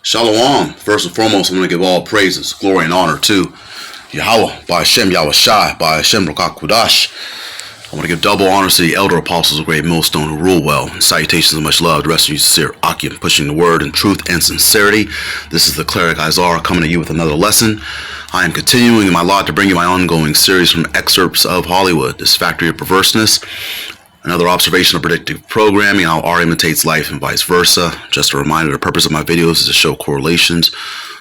Shalom. First and foremost, I'm going to give all praises, glory, and honor to Yahweh, by Hashem, Yahweh Shai, by Hashem, Rokak Kudash. I want to give double honors to the elder apostles of Great Millstone who rule well. And salutations of much love. The rest of you sincere Akim, pushing the word in truth and sincerity. This is the cleric Izar coming to you with another lesson. I am continuing in my lot to bring you my ongoing series from excerpts of Hollywood, this factory of perverseness. Another observation of predictive programming, how art imitates life and vice versa. Just a reminder, the purpose of my videos is to show correlations.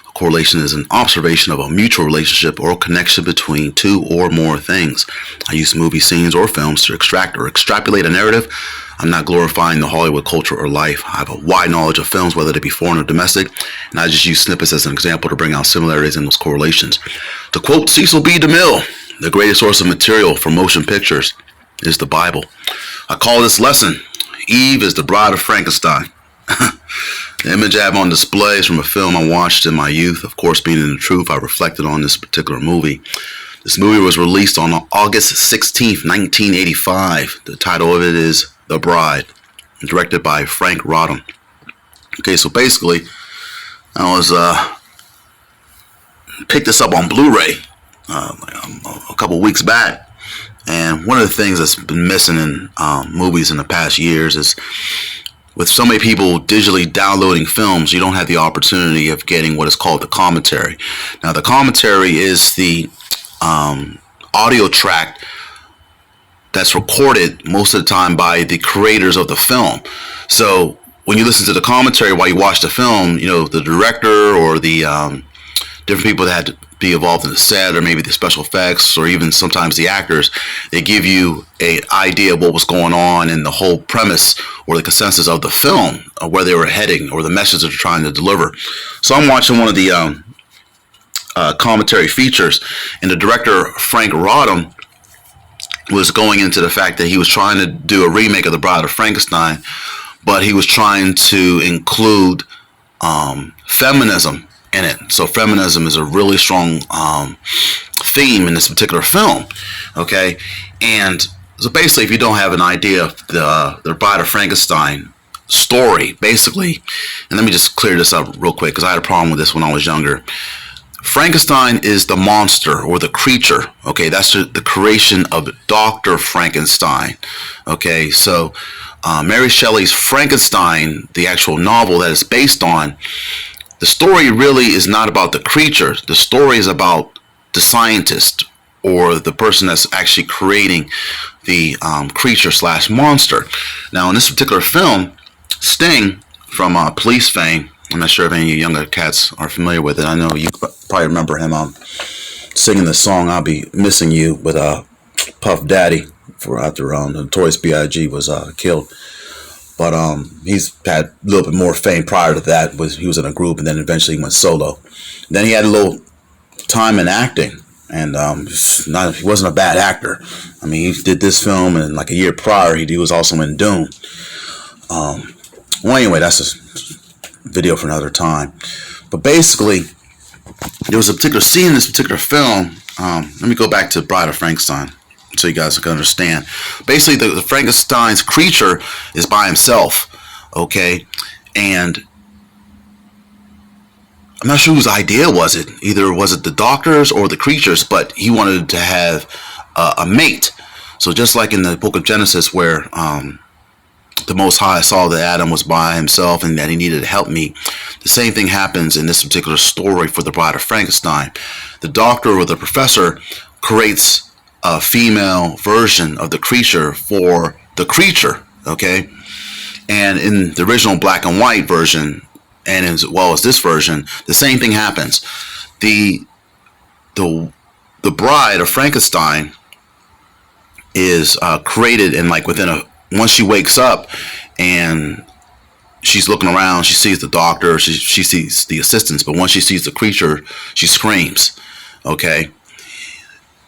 A correlation is an observation of a mutual relationship or connection between two or more things. I use movie scenes or films to extract or extrapolate a narrative. I'm not glorifying the Hollywood culture or life. I have a wide knowledge of films, whether they be foreign or domestic, and I just use snippets as an example to bring out similarities in those correlations. To quote Cecil B. DeMille, the greatest source of material for motion pictures is the Bible. I call this lesson, Eve is the Bride of Frankenstein. The image I have on display is from a film I watched in my youth. Of course, being in the truth, I reflected on this particular movie. This movie was released on August 16th, 1985. The title of it is The Bride, directed by Frank Rodham. Okay, so basically, I was picked this up on Blu-ray a couple weeks back. And one of the things that's been missing in movies in the past years is with so many people digitally downloading films, you don't have the opportunity of getting what is called the commentary. Now, the commentary is the audio track that's recorded most of the time by the creators of the film. So when you listen to the commentary while you watch the film, you know, the director or the different people that had to be involved in the set, or maybe the special effects, or even sometimes the actors, they give you an idea of what was going on and the whole premise or the consensus of the film, where they were heading, or the message that they're trying to deliver. So I'm watching one of the commentary features, and the director, Frank Rodham, was going into the fact that he was trying to do a remake of The Bride of Frankenstein, but he was trying to include feminism in it. So feminism is a really strong theme in this particular film. Okay, and so basically, if you don't have an idea of the Bride of Frankenstein story, basically, and let me just clear this up real quick because I had a problem with this when I was younger. Frankenstein is the monster or the creature. Okay, that's the creation of Dr. Frankenstein. Okay, so Mary Shelley's Frankenstein, the actual novel that it's based on, the story really is not about the creature. The story is about the scientist or the person that's actually creating the creature slash monster. Now, in this particular film, Sting from Police fame, I'm not sure if any of you younger cats are familiar with it. I know you probably remember him singing the song "I'll Be Missing You" with Puff Daddy for after the Notorious B.I.G. was killed. But he's had a little bit more fame prior to that. He was in a group and then eventually went solo. Then he had a little time in acting, and he wasn't a bad actor. I mean, he did this film, and like a year prior, he was also in Dune. Well, anyway, that's a video for another time. But basically, there was a particular scene in this particular film. Let me go back to Bride of Frankenstein, so you guys can understand. Basically, the Frankenstein's creature is by himself, okay? And I'm not sure whose idea was it. Either was it the doctors or the creatures, but he wanted to have a mate. So just like in the book of Genesis where the Most High saw that Adam was by himself and that he needed to help me, the same thing happens in this particular story for the Bride of Frankenstein. The doctor or the professor creates a female version of the creature for the creature, okay? And in the original black and white version, and as well as this version, the same thing happens. The Bride of Frankenstein is created, and like once she wakes up and she's looking around, she sees the doctor, she sees the assistants, but once she sees the creature, she screams, okay?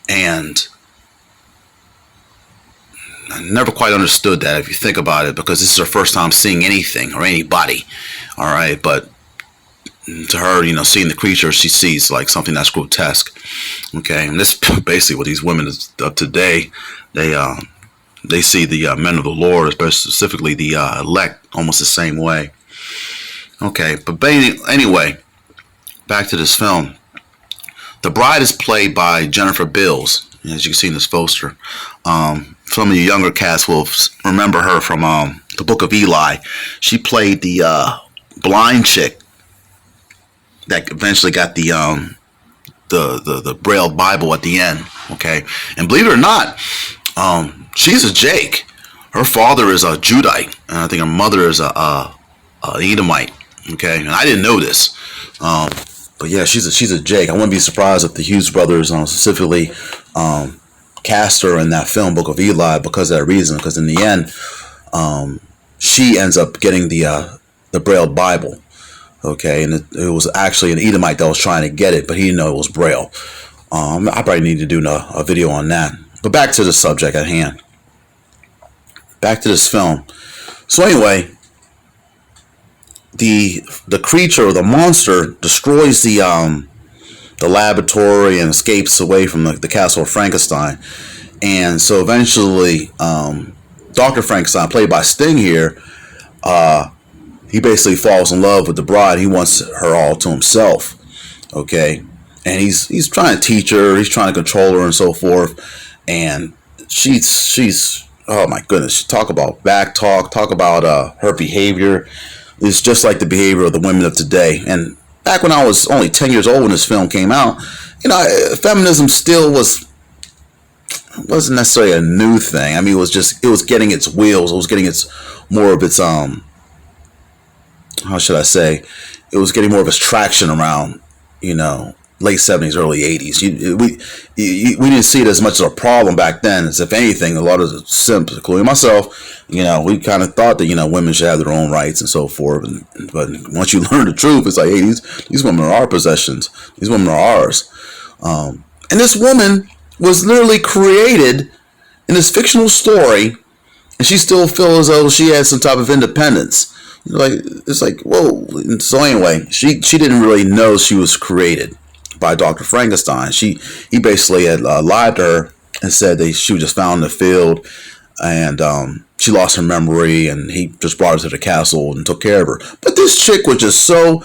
And I never quite understood that, if you think about it, because this is her first time seeing anything or anybody, all right? But to her, you know, seeing the creature, she sees like something that's grotesque, okay? And this basically what these women of today, they see the men of the Lord, especially specifically the elect, almost the same way. Okay, but anyway, back to this film. The bride is played by Jennifer Bills, as you can see in this poster. Some of you younger cast will remember her from the Book of Eli. She played the blind chick that eventually got the Braille Bible at the end. Okay, and believe it or not, she's a Jake. Her father is a Judite, and I think her mother is a Edomite. Okay, and I didn't know this. But yeah, she's a Jake. I wouldn't be surprised if the Hughes brothers specifically cast her in that film, Book of Eli, because of that reason. Because in the end, she ends up getting the Braille Bible. Okay, and it was actually an Edomite that was trying to get it, but he didn't know it was Braille. I probably need to do a video on that. But back to the subject at hand. Back to this film. So anyway, the creature or the monster destroys the laboratory and escapes away from the castle of Frankenstein. And so eventually, Dr. Frankenstein, played by Sting here, he basically falls in love with the bride. He wants her all to himself. Okay, and he's trying to teach her, he's trying to control her and so forth. And she's oh my goodness, talk about back talk about her behavior. It's just like the behavior of the women of today. And back when I was only 10 years old when this film came out, feminism still wasn't necessarily a new thing. I mean, it was getting its wheels. It was getting more of its how should I say? It was getting more of its traction around, late 70s, early 80s. We didn't see it as much of a problem back then. As if anything, a lot of the simps, including myself, we kind of thought that, women should have their own rights and so forth. But once you learn the truth, it's like, hey, these women are our possessions. These women are ours. And this woman was literally created in this fictional story, and she still feels as though she had some type of independence. It's like, whoa. So anyway, she didn't really know she was created by Dr. Frankenstein. He basically had lied to her and said that she was just found in the field, and she lost her memory, and he just brought her to the castle and took care of her. But this chick was just so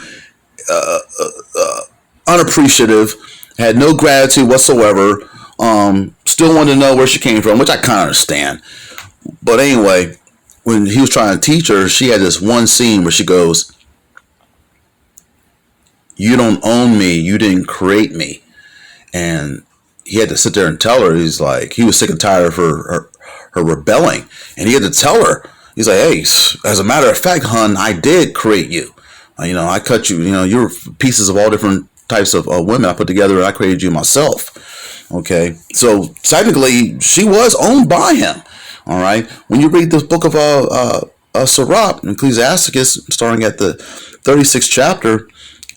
unappreciative, had no gratitude whatsoever, still wanted to know where she came from, which I kind of understand. But anyway, when he was trying to teach her, she had this one scene where she goes, "You don't own me. You didn't create me." And he had to sit there and tell her. He's like, he was sick and tired of her rebelling, and he had to tell her. He's like, "Hey, as a matter of fact, hun, I did create you. I cut you. You're pieces of all different types of women I put together, and I created you myself." Okay, so technically, she was owned by him. All right. When you read this book of Sirach, Ecclesiasticus, starting at the 36th chapter,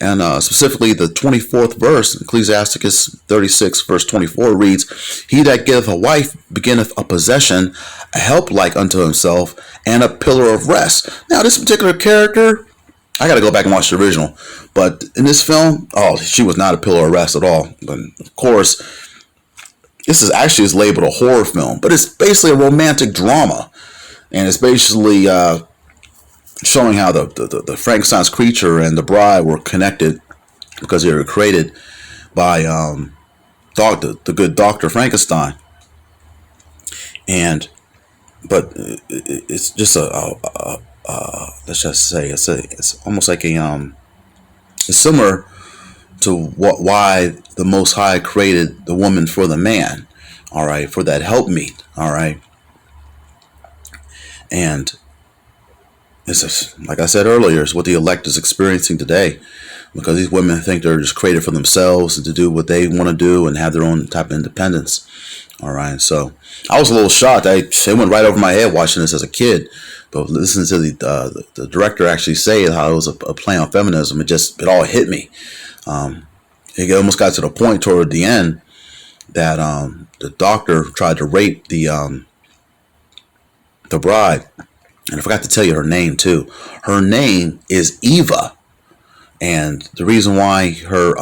and specifically the 24th verse, Ecclesiasticus 36, verse 24 reads, "He that giveth a wife beginneth a possession, a help like unto himself, and a pillar of rest." Now, this particular character, I got to go back and watch the original, but in this film, she was not a pillar of rest at all. But of course, this is labeled a horror film, but it's basically a romantic drama, and it's basically showing how the Frankenstein's creature and the bride were connected because they were created by the good Dr. Frankenstein. But it's just let's just say it's almost like it's similar to why the Most High created the woman for the man, all right, for that helpmeet, all right. And it's just, like I said earlier, it's what the elect is experiencing today, because these women think they're just created for themselves and to do what they want to do and have their own type of independence, all right. So I was a little shocked. It went right over my head watching this as a kid, but listening to the director actually say how it was a play on feminism, it all hit me. It almost got to the point toward the end that the doctor tried to rape the bride, and I forgot to tell you her name too. Her name is Eva, and the reason why her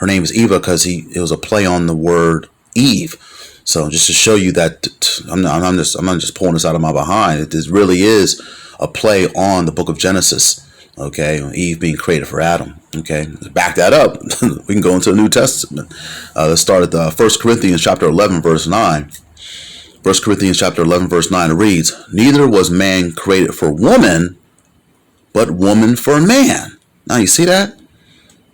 name is Eva because it was a play on the word Eve. So just to show you that I'm not just pulling this out of my behind. This really is a play on the Book of Genesis. Okay, Eve being created for Adam. Okay, back that up. We can go into the New Testament. Let's start at 1 Corinthians chapter 11, verse 9. 1 Corinthians chapter 11, verse 9 reads, "Neither was man created for woman, but woman for man." Now you see that?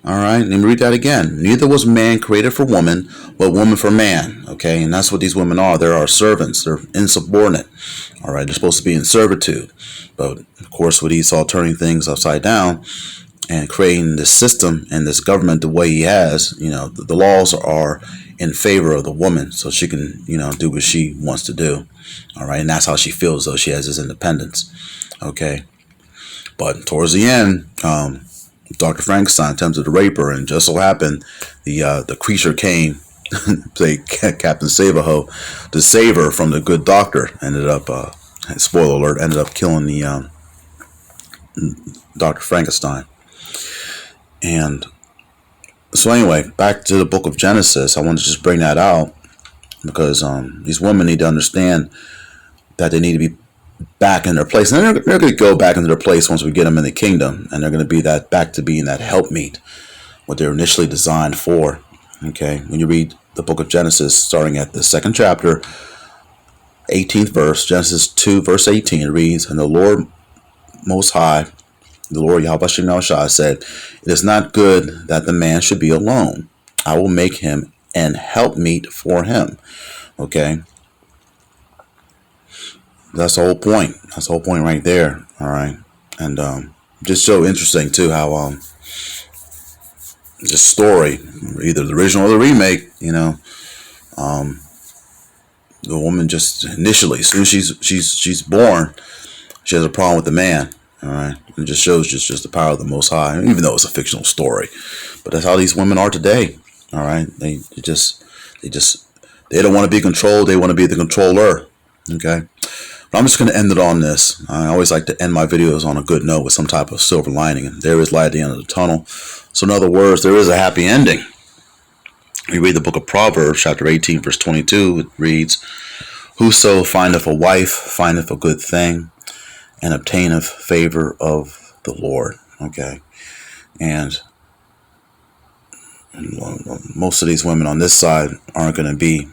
All right, let me read that again. "Neither was man created for woman, but woman for man." Okay, and that's what these women are. They're our servants. They're insubordinate. All right, they're supposed to be in servitude. But of course, with Esau turning things upside down and creating this system and this government the way he has, the laws are in favor of the woman, so she can, do what she wants to do. All right, and that's how she feels, though she has this independence. Okay, but towards the end, Dr. Frankenstein attempted to rape her, and just so happened the creature came, played Captain Save-A-Ho, to save her from the good doctor. Ended up, spoiler alert, ended up killing the Dr. Frankenstein. And so anyway, back to the book of Genesis. I want to just bring that out because these women need to understand that they need to be back in their place. And they're going to go back into their place once we get them in the kingdom. And they're going to be back to being that helpmeet, what they're initially designed for. Okay, when you read the book of Genesis, starting at the 2nd chapter, 18th verse, Genesis 2, verse 18, it reads, "And the Lord Most High, the Lord Yahweh Shem Yahushua said, It is not good that the man should be alone. I will make him an helpmeet for him." Okay, that's the whole point. That's the whole point right there. All right, and just so interesting too how this story, either the original or the remake, the woman just initially, as soon as she's born, she has a problem with the man. All right, it just shows just the power of the Most High, even though it's a fictional story. But that's how these women are today. All right, they don't want to be controlled. They want to be the controller. Okay, but I'm just going to end it on this. I always like to end my videos on a good note with some type of silver lining, and there is light at the end of the tunnel. So in other words, there is a happy ending. You read the book of Proverbs, chapter 18, verse 22. It reads, "Whoso findeth a wife findeth a good thing, and obtaineth favor of the Lord." Okay, and most of these women on this side aren't going to be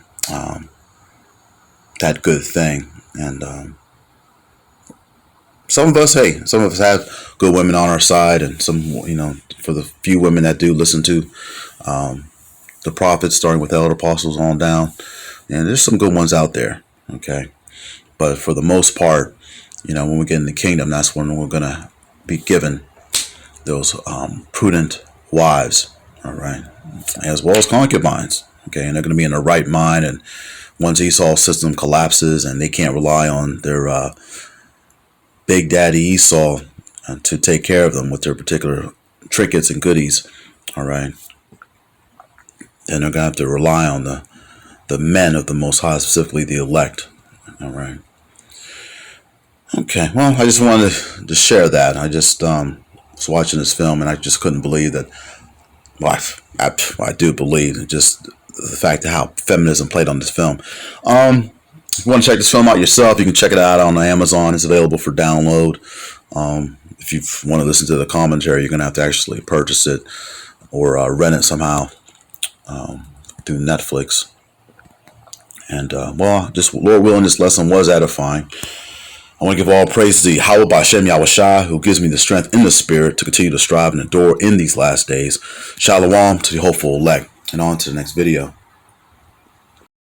that good thing. And some of us have good women on our side, and some, for the few women that do listen to the prophets, starting with elder apostles on down, and there's some good ones out there. Okay, but for the most part, when we get in the kingdom, that's when we're going to be given those prudent wives, all right, as well as concubines. Okay, and they're going to be in the right mind. And once Esau's system collapses and they can't rely on their big daddy Esau to take care of them with their particular trinkets and goodies, all right, then they're going to have to rely on the men of the Most High, specifically the elect, all right. Okay, well, I just wanted to share that. I just was watching this film, and I just couldn't believe that. Well, I do believe just the fact of how feminism played on this film. If you want to check this film out yourself, you can check it out on Amazon. It's available for download. If you want to listen to the commentary, you're going to have to actually purchase it or rent it somehow through Netflix. And, just Lord willing, this lesson was edifying. I want to give all praise to Yahweh Shem Yahushua, who gives me the strength in the spirit to continue to strive and endure in these last days. Shalom to the hopeful elect. And on to the next video.